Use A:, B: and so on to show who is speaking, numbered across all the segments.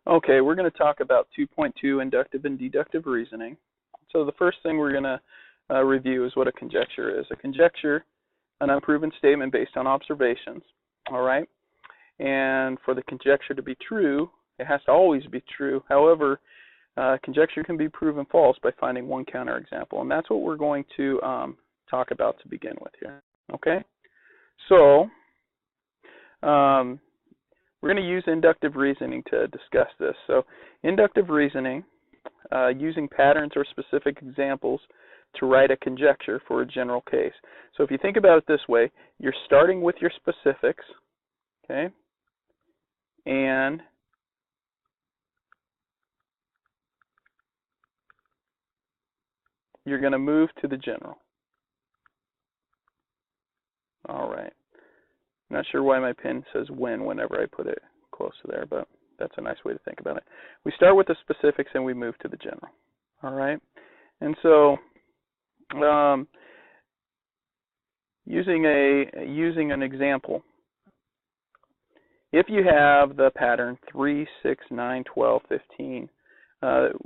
A: Okay, we're going to talk about 2.2 inductive and deductive reasoning. So the first thing we're going to review is what a conjecture is. A conjecture, an unproven statement based on observations, all right? And for the conjecture to be true, it has to always be true. However, conjecture can be proven false by finding one counterexample, and that's what we're going to talk about to begin with here, okay? So, we're going to use inductive reasoning to discuss this. So inductive reasoning, using patterns or specific examples to write a conjecture for a general case. So if you think about it this way, you're starting with your specifics, okay, and you're going to move to the general. All right. I'm not sure why my pen says whenever I put it close to there, but that's a nice way to think about it. We start with the specifics and we move to the general. All right. And so using an example, if you have the pattern 3, 6, 9, 12, 15,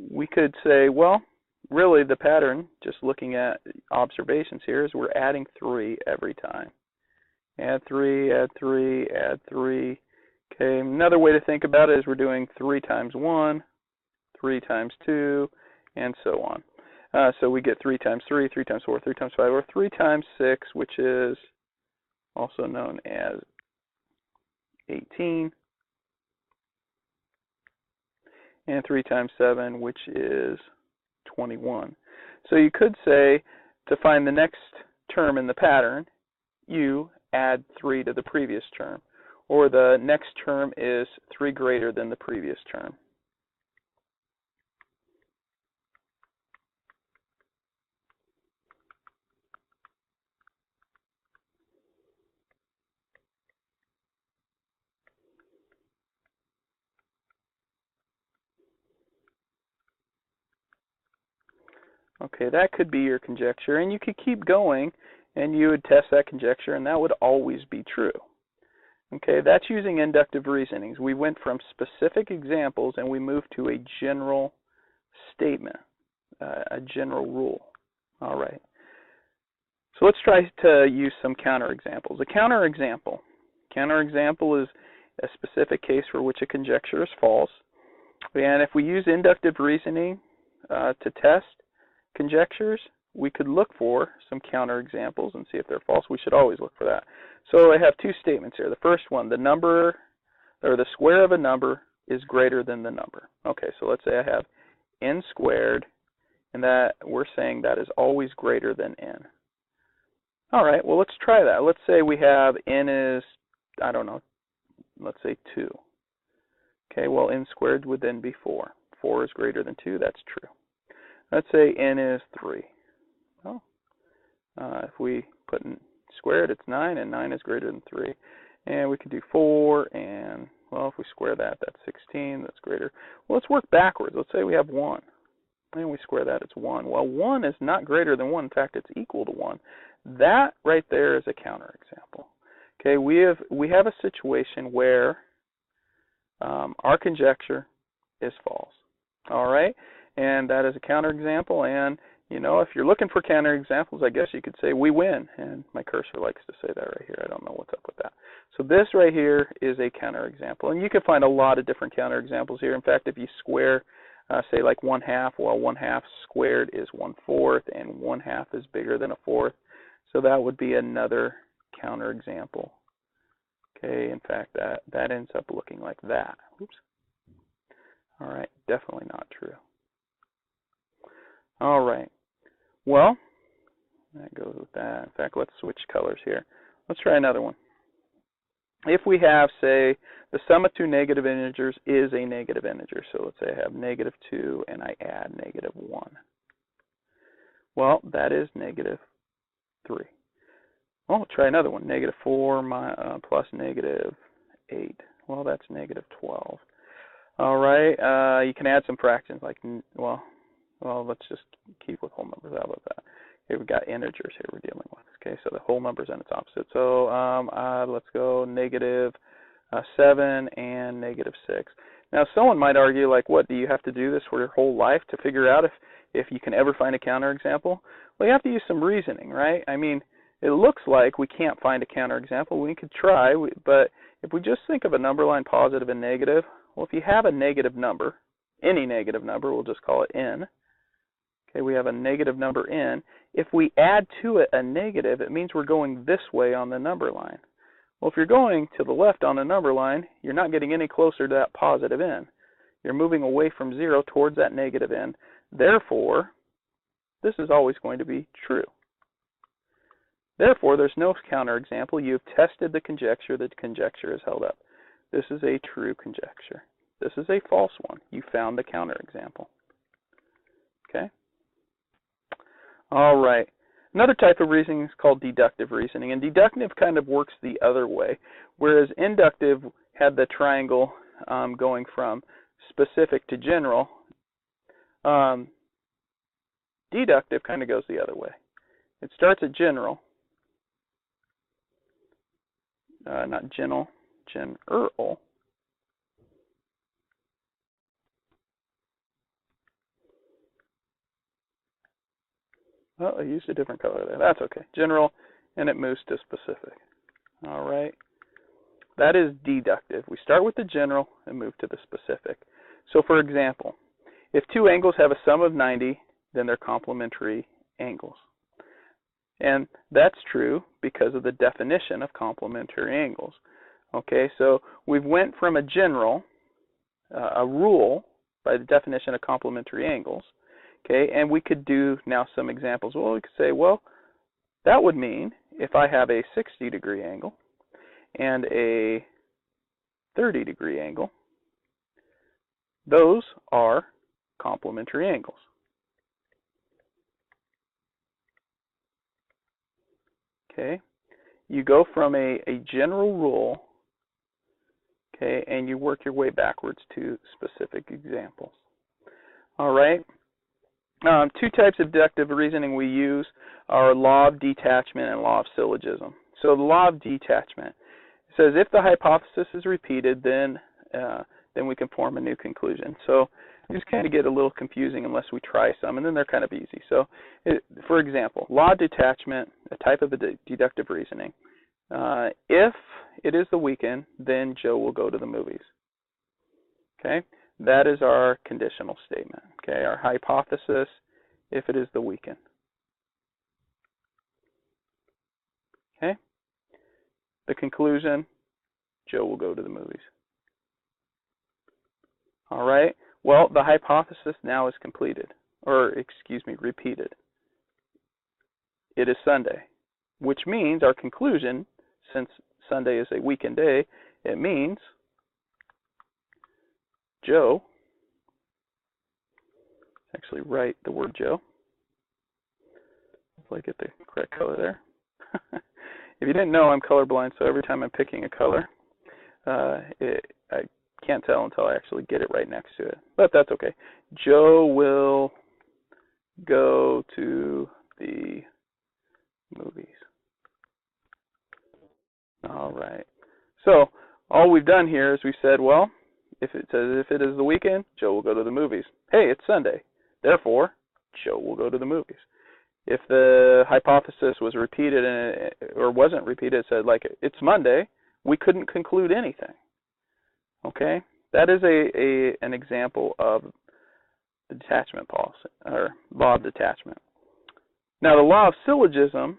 A: we could say, well, really the pattern, just looking at observations here, is we're adding 3 every time. Add 3, add 3, add 3. Okay, another way to think about it is we're doing 3 times 1, 3 times 2, and so on. So we get 3 times 3, 3 times 4, 3 times 5, or 3 times 6, which is also known as 18, and 3 times 7, which is 21. So you could say, to find the next term in the pattern, you add 3 to the previous term, or the next term is 3 greater than the previous term. Okay, that could be your conjecture, and you could keep going and you would test that conjecture, and that would always be true. Okay, that's using inductive reasonings. We went from specific examples and we moved to a general statement, a general rule. All right. So let's try to use some counterexamples. A counterexample is a specific case for which a conjecture is false. And if we use inductive reasoning to test conjectures, we could look for some counterexamples and see if they're false. We should always look for that. So I have 2 statements here. The first one, the number, or the square of a number is greater than the number. Okay, so let's say I have n squared, and that we're saying that is always greater than n. All right, well, let's try that. Let's say we have n is, I don't know, let's say 2. Okay, well, n squared would then be 4. 4 is greater than 2, that's true. Let's say n is 3. Well, if we put in squared, it's 9, and 9 is greater than 3. And we could do 4, and, well, if we square that, that's 16, that's greater. Well, let's work backwards. Let's say we have 1. And we square that, it's 1. Well, 1 is not greater than 1. In fact, it's equal to 1. That right there is a counterexample. Okay, we have a situation where our conjecture is false. All right, and that is a counterexample. And you know, if you're looking for counterexamples, I guess you could say we win. And my cursor likes to say that right here. I don't know what's up with that. So this right here is a counterexample, and you can find a lot of different counterexamples here. In fact, if you square, say like 1/2, well, 1/2 squared is 1/4, and 1/2 is bigger than 1/4. So that would be another counterexample. Okay, in fact, that ends up looking like that. Oops. All right, definitely not true. All right. Well, that goes with that. In fact, let's switch colors here. Let's try another one. If we have, say, the sum of 2 negative integers is a negative integer. So let's say I have -2 and I add -1. Well, that is -3. Well, we'll try another one. -4 plus -8. Well, that's -12. All right. You can add some fractions like, well, let's just keep with whole numbers. How about that? Here we've got integers here we're dealing with. Okay, so the whole numbers and its opposite. So let's go -7 and -6. Now, someone might argue, like, what, do you have to do this for your whole life to figure out if you can ever find a counterexample? Well, you have to use some reasoning, right? I mean, it looks like we can't find a counterexample. We could try, but if we just think of a number line positive and negative, well, if you have a negative number, any negative number, we'll just call it n. Okay, we have a negative number n. If we add to it a negative, it means we're going this way on the number line. Well, if you're going to the left on the number line, you're not getting any closer to that positive n. You're moving away from 0 towards that negative n. Therefore, this is always going to be true. Therefore, there's no counterexample. You've tested the conjecture. The conjecture is held up. This is a true conjecture. This is a false one. You found the counterexample. Okay? All right. Another type of reasoning is called deductive reasoning, and deductive kind of works the other way, whereas inductive had the triangle going from specific to general. Deductive kind of goes the other way. It starts at general, not general, general. Oh, I used a different color there. That's okay. General, and it moves to specific. All right. That is deductive. We start with the general and move to the specific. So, for example, if two angles have a sum of 90, then they're complementary angles. And that's true because of the definition of complementary angles. Okay, so we've went from a general, a rule by the definition of complementary angles. Okay, and we could do now some examples. Well, we could say, well, that would mean if I have a 60-degree angle and a 30-degree angle, those are complementary angles. Okay, you go from a general rule, okay, and you work your way backwards to specific examples. All right. Two types of deductive reasoning we use are law of detachment and law of syllogism. So the law of detachment says if the hypothesis is repeated, then we can form a new conclusion. So these kind of get a little confusing unless we try some, and then they're kind of easy. So, for example, law of detachment, a type of deductive reasoning. If it is the weekend, then Joe will go to the movies. Okay, that is our conditional statement. Okay, our hypothesis, if it is the weekend. Okay, the conclusion, Joe will go to the movies. All right. Well, the hypothesis now is completed, or excuse me, repeated. It is Sunday, which means our conclusion, since Sunday is a weekend day, it means Joe, actually write the word Joe, hopefully I get the correct color there. If you didn't know, I'm colorblind, so every time I'm picking a color, I can't tell until I actually get it right next to it, but that's okay. Joe will go to the movies. All right. So all we've done here is we said, well, if it says if it is the weekend, Joe will go to the movies. Hey, it's Sunday. Therefore, Joe will go to the movies. If the hypothesis was repeated or wasn't repeated, it said like it's Monday, we couldn't conclude anything. Okay, that is an example of the detachment policy, or law of detachment. Now, the law of syllogism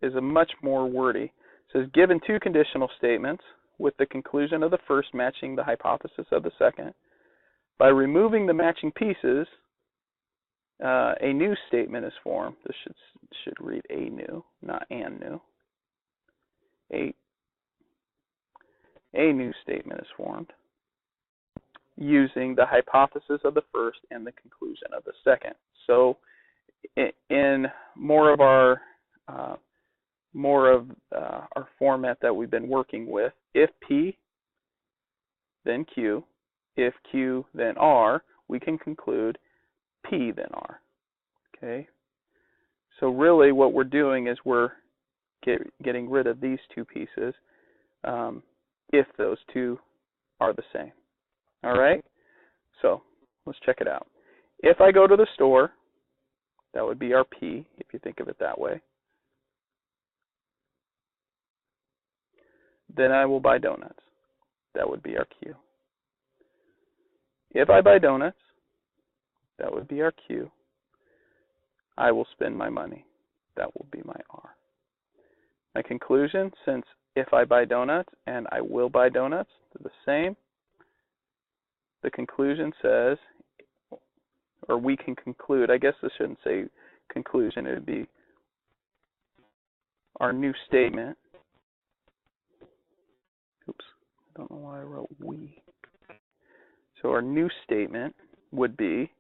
A: is a much more wordy. It says, given two conditional statements with the conclusion of the first matching the hypothesis of the second, by removing the matching pieces, a new statement is formed. This should read a new, not an new. A new statement is formed using the hypothesis of the first and the conclusion of the second. So in more of our format that we've been working with, if P, then Q, if Q, then R, we can conclude P, then R. Okay? So really what we're doing is we're getting rid of these two pieces if those two are the same. All right? So let's check it out. If I go to the store, that would be our P, if you think of it that way. Then I will buy donuts. That would be our Q. If I buy donuts, that would be our Q. I will spend my money. That will be my R. My conclusion, since if I buy donuts and I will buy donuts, they're the same, the conclusion says, or we can conclude, I guess this shouldn't say conclusion, it would be our new statement. Oops, I don't know why I wrote we. So our new statement would be,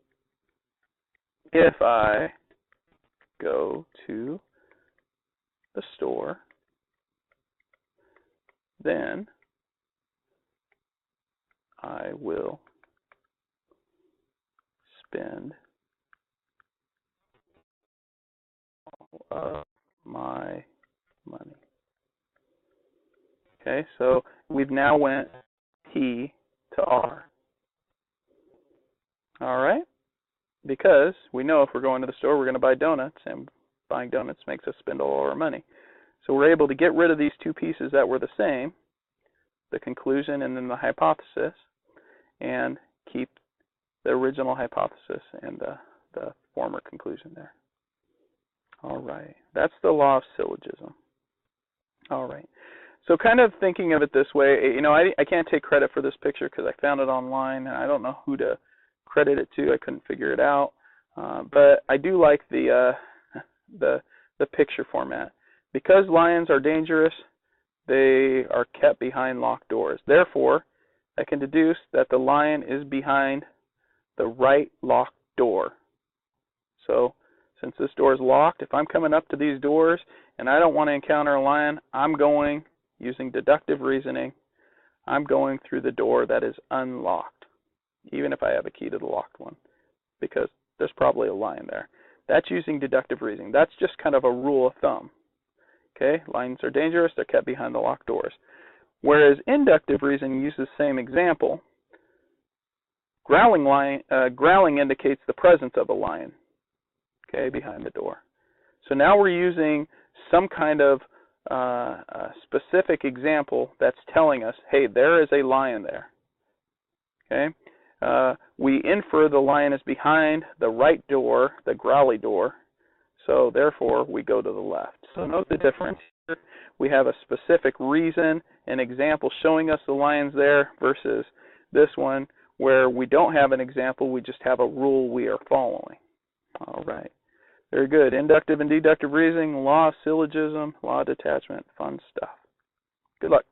A: if I go to the store, then I will spend all of my money. Okay, so we've now went P to R. All right, because we know if we're going to the store, we're going to buy donuts, and buying donuts makes us spend all our money. So we're able to get rid of these two pieces that were the same, the conclusion and then the hypothesis, and keep the original hypothesis and the former conclusion there. All right, that's the law of syllogism. All right, so kind of thinking of it this way, you know, I can't take credit for this picture because I found it online, and I don't know who to credit it to. I couldn't figure it out, but I do like the picture format. Because lions are dangerous, they are kept behind locked doors. Therefore, I can deduce that the lion is behind the right locked door. So, since this door is locked, if I'm coming up to these doors and I don't want to encounter a lion, I'm going, using deductive reasoning, I'm going through the door that is unlocked, even if I have a key to the locked one, because there's probably a lion there. That's using deductive reasoning. That's just kind of a rule of thumb. Okay, lions are dangerous, they're kept behind the locked doors. Whereas inductive reasoning uses the same example. Growling indicates the presence of a lion, okay, behind the door. So now we're using some kind of specific example that's telling us, hey, there is a lion there. Okay, we infer the lion is behind the right door, the growly door, so therefore we go to the left. So note the difference here. We have a specific reason, an example showing us the lion's there, versus this one where we don't have an example, we just have a rule we are following. All right. Very good. Inductive and deductive reasoning, law of syllogism, law of detachment, fun stuff. Good luck.